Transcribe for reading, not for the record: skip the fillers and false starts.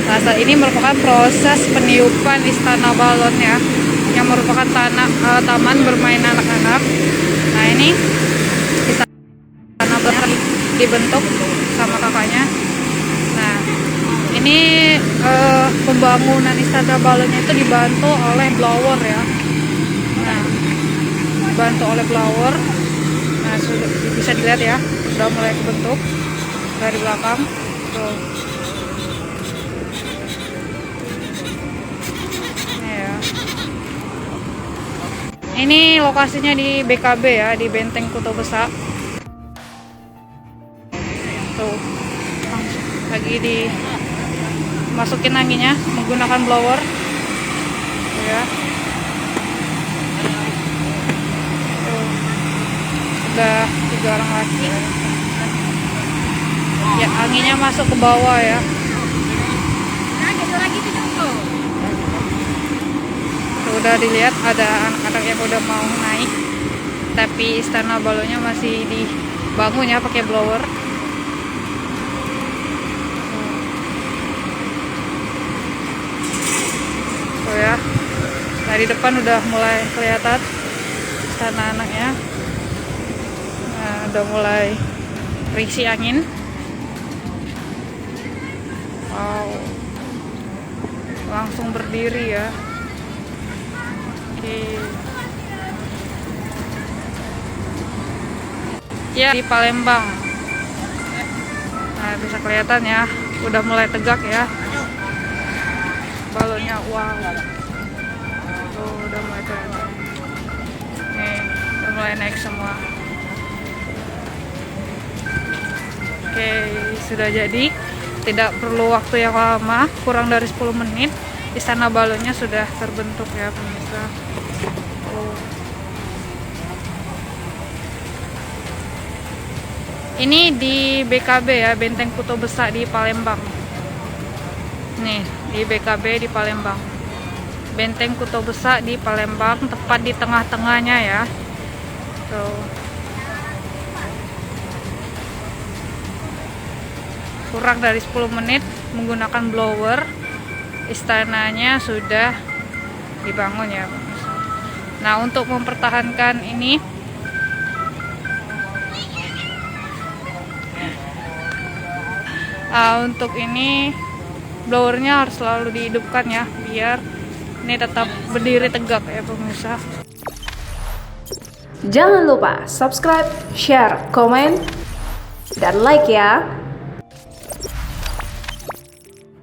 Nah, saat ini merupakan proses peniupan Istana Balon ya, yang merupakan taman bermain anak-anak. Nah, ini Istana Balon dibentuk sama kakaknya. Nah, ini pembangunan Istana Balonnya itu dibantu oleh blower ya. Nah, dibantu oleh blower. Nah, sudah bisa dilihat ya, sudah mulai kebentuk dari belakang. Tuh. Ini lokasinya di BKB ya, di Benteng Kota Besar. Tuh, langsung lagi dimasukin anginnya menggunakan blower. Tuh ya. Tuh, udah 3 orang lagi. Ya, anginnya masuk ke bawah ya. Udah dilihat ada anak-anak yang udah mau naik, tapi Istana Balonnya masih dibangun ya pakai blower. Tuh ya, dari depan udah mulai kelihatan istana anaknya. Nah, udah mulai berisi angin. Wow, langsung berdiri ya. Ya, di Palembang. Nah, bisa kelihatan ya, udah mulai tegak ya balonnya. Wow, tuh udah mulai kelihatan. Nih, udah mulai naik semua. Oke, sudah jadi. Tidak perlu waktu yang lama, kurang dari 10 menit Istana Balonnya sudah terbentuk ya pemirsa. Ini di BKB ya, Benteng Kota Besar di Palembang. Nih, di BKB di Palembang. Benteng Kota Besar di Palembang, tepat di tengah-tengahnya ya. Tuh. Kurang dari 10 menit menggunakan blower, istananya sudah dibangun ya. Nah, untuk mempertahankan ini, untuk ini blowernya harus selalu dihidupkan ya, biar ini tetap berdiri tegak ya pemirsa. Jangan lupa subscribe, share, komen, dan like ya.